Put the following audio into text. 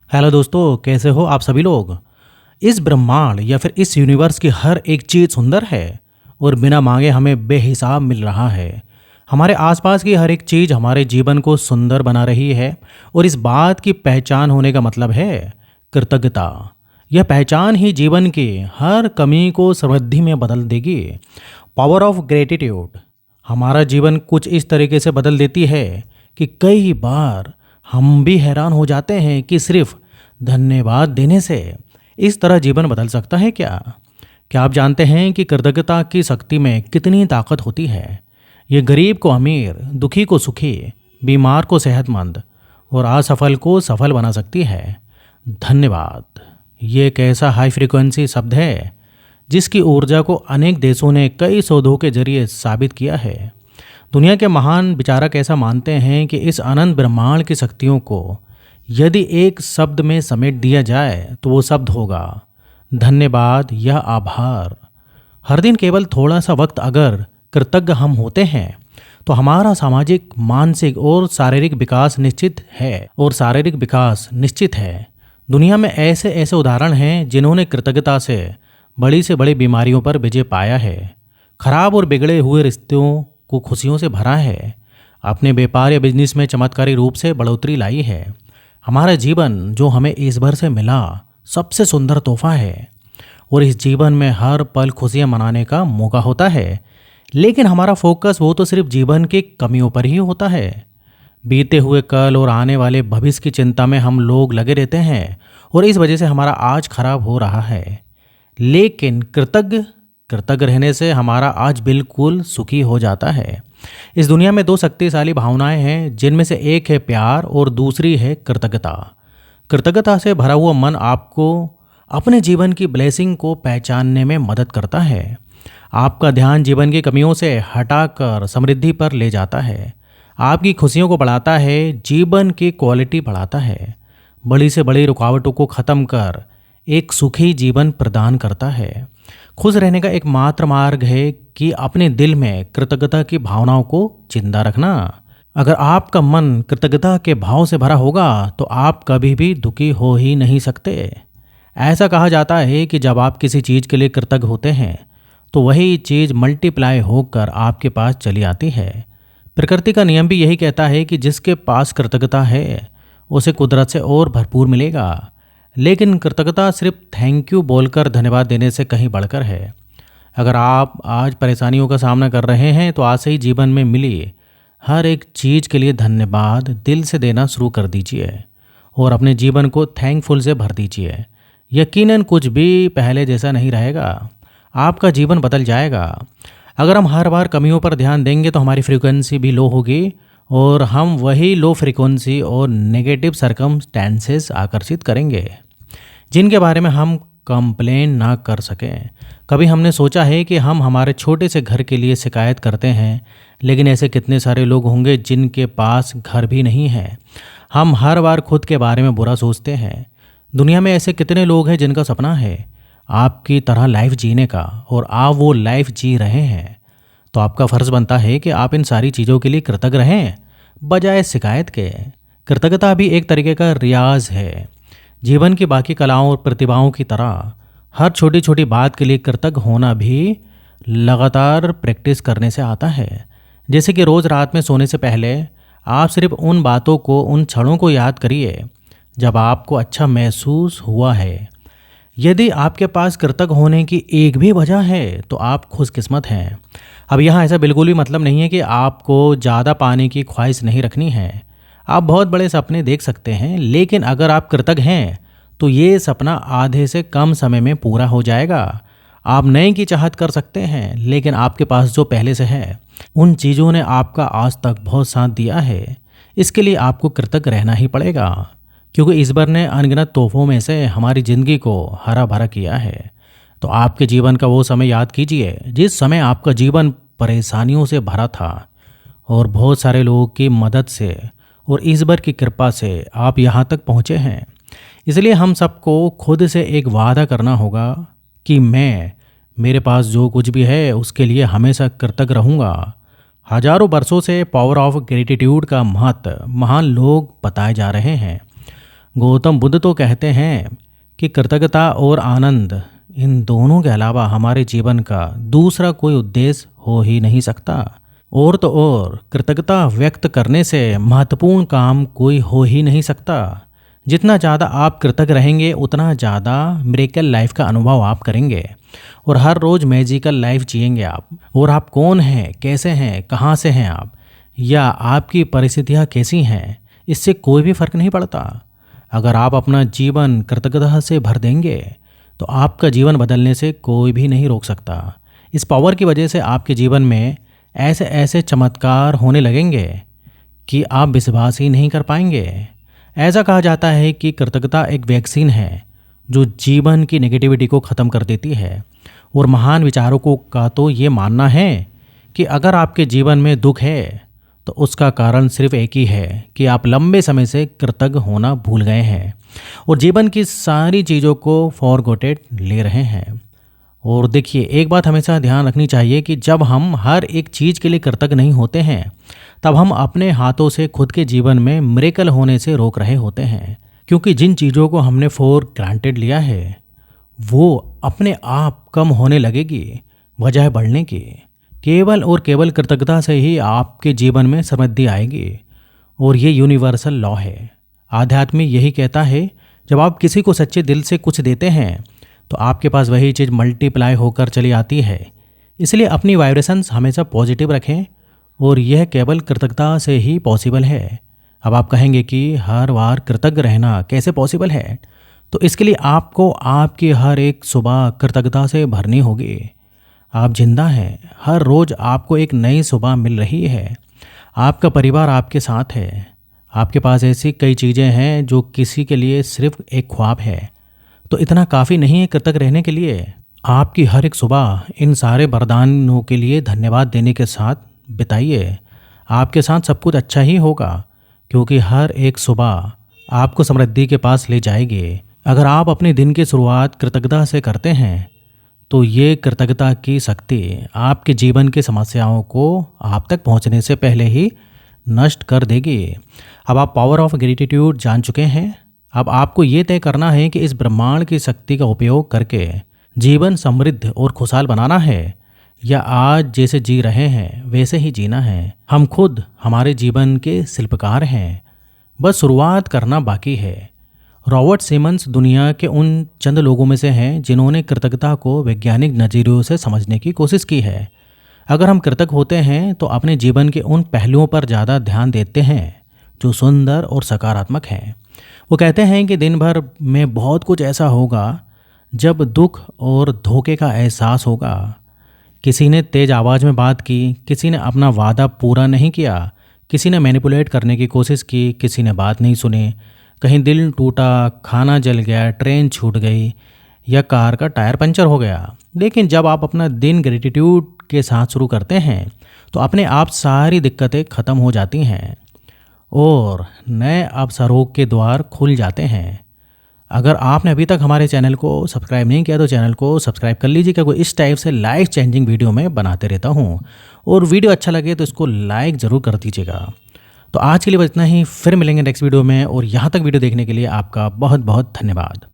Hello दोस्तों, कैसे हो आप सभी लोग। इस ब्रह्मांड या फिर इस यूनिवर्स की हर एक चीज़ सुंदर है और बिना मांगे हमें बेहिसाब मिल रहा है। हमारे आसपास की हर एक चीज़ हमारे जीवन को सुंदर बना रही है और इस बात की पहचान होने का मतलब है कृतज्ञता। यह पहचान ही जीवन की हर कमी को समृद्धि में बदल देगी। पावर ऑफ ग्रेटिट्यूड हमारा जीवन कुछ इस तरीके से बदल देती है कि कई बार हम भी हैरान हो जाते हैं कि सिर्फ धन्यवाद देने से इस तरह जीवन बदल सकता है क्या। क्या आप जानते हैं कि कृतज्ञता की शक्ति में कितनी ताकत होती है। ये गरीब को अमीर, दुखी को सुखी, बीमार को सेहतमंद और असफल को सफल बना सकती है। धन्यवाद ये एक ऐसा हाई फ्रीक्वेंसी शब्द है जिसकी ऊर्जा को अनेक देशों ने कई शोधों के जरिए साबित किया है। दुनिया के महान विचारक ऐसा मानते हैं कि इस अनंत ब्रह्मांड की शक्तियों को यदि एक शब्द में समेट दिया जाए तो वो शब्द होगा धन्यवाद या आभार। हर दिन केवल थोड़ा सा वक्त अगर कृतज्ञ हम होते हैं तो हमारा सामाजिक, मानसिक और शारीरिक विकास निश्चित है। दुनिया में ऐसे ऐसे उदाहरण हैं जिन्होंने कृतज्ञता से बड़ी बीमारियों पर विजय पाया है, खराब और बिगड़े हुए रिश्तों को खुशियों से भरा है, अपने व्यापार या बिजनेस में चमत्कारी रूप से बढ़ोतरी लाई है। हमारा जीवन जो हमें इस भर से मिला सबसे सुंदर तोहफा है और इस जीवन में हर पल खुशियां मनाने का मौका होता है। लेकिन हमारा फोकस वो तो सिर्फ जीवन की कमियों पर ही होता है। बीते हुए कल और आने वाले भविष्य की चिंता में हम लोग लगे रहते हैं और इस वजह से हमारा आज खराब हो रहा है। लेकिन कृतज्ञ रहने से हमारा आज बिल्कुल सुखी हो जाता है। इस दुनिया में दो शक्तिशाली भावनाएं हैं जिनमें से एक है प्यार और दूसरी है कृतज्ञता। कृतज्ञता से भरा हुआ मन आपको अपने जीवन की ब्लेसिंग को पहचानने में मदद करता है। आपका ध्यान जीवन की कमियों से हटाकर समृद्धि पर ले जाता है, आपकी खुशियों को बढ़ाता है, जीवन की क्वालिटी बढ़ाता है, बड़ी से बड़ी रुकावटों को ख़त्म कर एक सुखी जीवन प्रदान करता है। खुश रहने का एकमात्र मार्ग है कि अपने दिल में कृतज्ञता की भावनाओं को जिंदा रखना। अगर आपका मन कृतज्ञता के भाव से भरा होगा तो आप कभी भी दुखी हो ही नहीं सकते। ऐसा कहा जाता है कि जब आप किसी चीज़ के लिए कृतज्ञ होते हैं तो वही चीज़ मल्टीप्लाई होकर आपके पास चली आती है। प्रकृति का नियम भी यही कहता है कि जिसके पास कृतज्ञता है उसे कुदरत से और भरपूर मिलेगा। लेकिन कृतज्ञता सिर्फ थैंक यू बोलकर धन्यवाद देने से कहीं बढ़कर है। अगर आप आज परेशानियों का सामना कर रहे हैं तो आज से ही जीवन में मिली हर एक चीज़ के लिए धन्यवाद दिल से देना शुरू कर दीजिए और अपने जीवन को थैंकफुल से भर दीजिए। यकीनन कुछ भी पहले जैसा नहीं रहेगा, आपका जीवन बदल जाएगा। अगर हम हर बार कमियों पर ध्यान देंगे तो हमारी फ्रीक्वेंसी भी लो होगी और हम वही लो फ्रीक्वेंसी और नेगेटिव सर्कमस्टेंसेस आकर्षित करेंगे जिनके बारे में हम कंप्लेन ना कर सकें। कभी हमने सोचा है कि हम हमारे छोटे से घर के लिए शिकायत करते हैं, लेकिन ऐसे कितने सारे लोग होंगे जिनके पास घर भी नहीं है। हम हर बार खुद के बारे में बुरा सोचते हैं। दुनिया में ऐसे कितने लोग हैं जिनका सपना है आपकी तरह लाइफ जीने का और आप वो लाइफ जी रहे हैं। तो आपका फ़र्ज़ बनता है कि आप इन सारी चीज़ों के लिए कृतज्ञ रहें बजाय शिकायत के। कृतज्ञता भी एक तरीके का रियाज है। जीवन की बाकी कलाओं और प्रतिभाओं की तरह हर छोटी छोटी बात के लिए कृतज्ञ होना भी लगातार प्रैक्टिस करने से आता है। जैसे कि रोज़ रात में सोने से पहले आप सिर्फ उन बातों को, उन क्षणों को याद करिए जब आपको अच्छा महसूस हुआ है। यदि आपके पास कृतज्ञ होने की एक भी वजह है तो आप खुशकिस्मत हैं। अब यहाँ ऐसा बिल्कुल भी मतलब नहीं है कि आपको ज़्यादा पाने की ख्वाहिश नहीं रखनी है। आप बहुत बड़े सपने देख सकते हैं, लेकिन अगर आप कृतज्ञ हैं तो ये सपना आधे से कम समय में पूरा हो जाएगा। आप नए की चाहत कर सकते हैं, लेकिन आपके पास जो पहले से है उन चीज़ों ने आपका आज तक बहुत साथ दिया है। इसके लिए आपको कृतज्ञ रहना ही पड़ेगा, क्योंकि ईश्वर ने अनगिनत तोहफों में से हमारी ज़िंदगी को हरा भरा किया है। तो आपके जीवन का वो समय याद कीजिए जिस समय आपका जीवन परेशानियों से भरा था और बहुत सारे लोगों की मदद से और ईश्वर की कृपा से आप यहाँ तक पहुँचे हैं। इसलिए हम सबको खुद से एक वादा करना होगा कि मैं मेरे पास जो कुछ भी है उसके लिए हमेशा कृतज्ञ रहूँगा। हजारों वर्षों से पावर ऑफ ग्रेटिट्यूड का महत्व महान लोग बताए जा रहे हैं। गौतम बुद्ध तो कहते हैं कि कृतज्ञता और आनंद, इन दोनों के अलावा हमारे जीवन का दूसरा कोई उद्देश्य हो ही नहीं सकता। और तो और कृतज्ञता व्यक्त करने से महत्वपूर्ण काम कोई हो ही नहीं सकता। जितना ज़्यादा आप कृतज्ञ रहेंगे उतना ज़्यादा मिरेकल लाइफ का अनुभव आप करेंगे और हर रोज़ मैजिकल लाइफ जिएंगे आप। और आप कौन हैं, कैसे हैं, कहाँ से हैं आप, या आपकी परिस्थितियाँ कैसी हैं, इससे कोई भी फर्क नहीं पड़ता। अगर आप अपना जीवन कृतज्ञता से भर देंगे तो आपका जीवन बदलने से कोई भी नहीं रोक सकता। इस पावर की वजह से आपके जीवन में ऐसे ऐसे चमत्कार होने लगेंगे कि आप विश्वास ही नहीं कर पाएंगे। ऐसा कहा जाता है कि कृतज्ञता एक वैक्सीन है जो जीवन की नेगेटिविटी को ख़त्म कर देती है। और महान विचारकों का तो ये मानना है कि अगर आपके जीवन में दुख है तो उसका कारण सिर्फ एक ही है कि आप लंबे समय से कृतज्ञ होना भूल गए हैं और जीवन की सारी चीज़ों को फॉरगॉटेड ले रहे हैं। और देखिए, एक बात हमेशा ध्यान रखनी चाहिए कि जब हम हर एक चीज़ के लिए कृतज्ञ नहीं होते हैं तब हम अपने हाथों से खुद के जीवन में मिरेकल होने से रोक रहे होते हैं। क्योंकि जिन चीज़ों को हमने फॉर ग्रांटेड लिया है वो अपने आप कम होने लगेगी बजाय बढ़ने की। केवल और केवल कृतज्ञता से ही आपके जीवन में समृद्धि आएगी। और ये यूनिवर्सल लॉ है। आध्यात्म यही कहता है, जब आप किसी को सच्चे दिल से कुछ देते हैं तो आपके पास वही चीज़ मल्टीप्लाई होकर चली आती है। इसलिए अपनी वाइब्रेशंस हमेशा पॉजिटिव रखें और यह केवल कृतज्ञता से ही पॉसिबल है। अब आप कहेंगे कि हर बार कृतज्ञ रहना कैसे पॉसिबल है? तो इसके लिए आपको आपकी हर एक सुबह कृतज्ञता से भरनी होगी। आप जिंदा हैं, हर रोज़ आपको एक नई सुबह मिल रही है। आपका परिवार आपके साथ है। आपके पास ऐसी कई चीज़ें हैं जो किसी के लिए सिर्फ एक ख्वाब है। तो इतना काफ़ी नहीं है कृतज्ञ रहने के लिए। आपकी हर एक सुबह इन सारे वरदानों के लिए धन्यवाद देने के साथ बिताइए। आपके साथ सब कुछ अच्छा ही होगा क्योंकि हर एक सुबह आपको समृद्धि के पास ले जाएगी। अगर आप अपने दिन की शुरुआत कृतज्ञता से करते हैं तो ये कृतज्ञता की शक्ति आपके जीवन की समस्याओं को आप तक पहुंचने से पहले ही नष्ट कर देगी। अब आप पावर ऑफ ग्रेटिट्यूड जान चुके हैं। अब आपको ये तय करना है कि इस ब्रह्मांड की शक्ति का उपयोग करके जीवन समृद्ध और खुशहाल बनाना है या आज जैसे जी रहे हैं वैसे ही जीना है। हम खुद हमारे जीवन के शिल्पकार हैं, बस शुरुआत करना बाकी है। रॉबर्ट सिमंस दुनिया के उन चंद लोगों में से हैं जिन्होंने कृतज्ञता को वैज्ञानिक नज़रियों से समझने की कोशिश की है। अगर हम कृतज्ञ होते हैं तो अपने जीवन के उन पहलुओं पर ज़्यादा ध्यान देते हैं जो सुंदर और सकारात्मक हैं। वो कहते हैं कि दिन भर में बहुत कुछ ऐसा होगा जब दुख और धोखे का एहसास होगा। किसी ने तेज़ आवाज़ में बात की, किसी ने अपना वादा पूरा नहीं किया, किसी ने मैनिपुलेट करने की कोशिश की, किसी ने बात नहीं सुनी, कहीं दिल टूटा, खाना जल गया, ट्रेन छूट गई या कार का टायर पंचर हो गया। लेकिन जब आप अपना दिन ग्रेटिट्यूड के साथ शुरू करते हैं तो अपने आप सारी दिक्कतें ख़त्म हो जाती हैं और नए अवसरों के द्वार खुल जाते हैं। अगर आपने अभी तक हमारे चैनल को सब्सक्राइब नहीं किया तो चैनल को सब्सक्राइब कर लीजिए, क्योंकि इस टाइप से लाइफ चेंजिंग वीडियो मैं बनाते रहता हूँ। और वीडियो अच्छा लगे तो इसको लाइक ज़रूर कर दीजिएगा। तो आज के लिए बस इतना ही, फिर मिलेंगे नेक्स्ट वीडियो में। और यहाँ तक वीडियो देखने के लिए आपका बहुत बहुत धन्यवाद।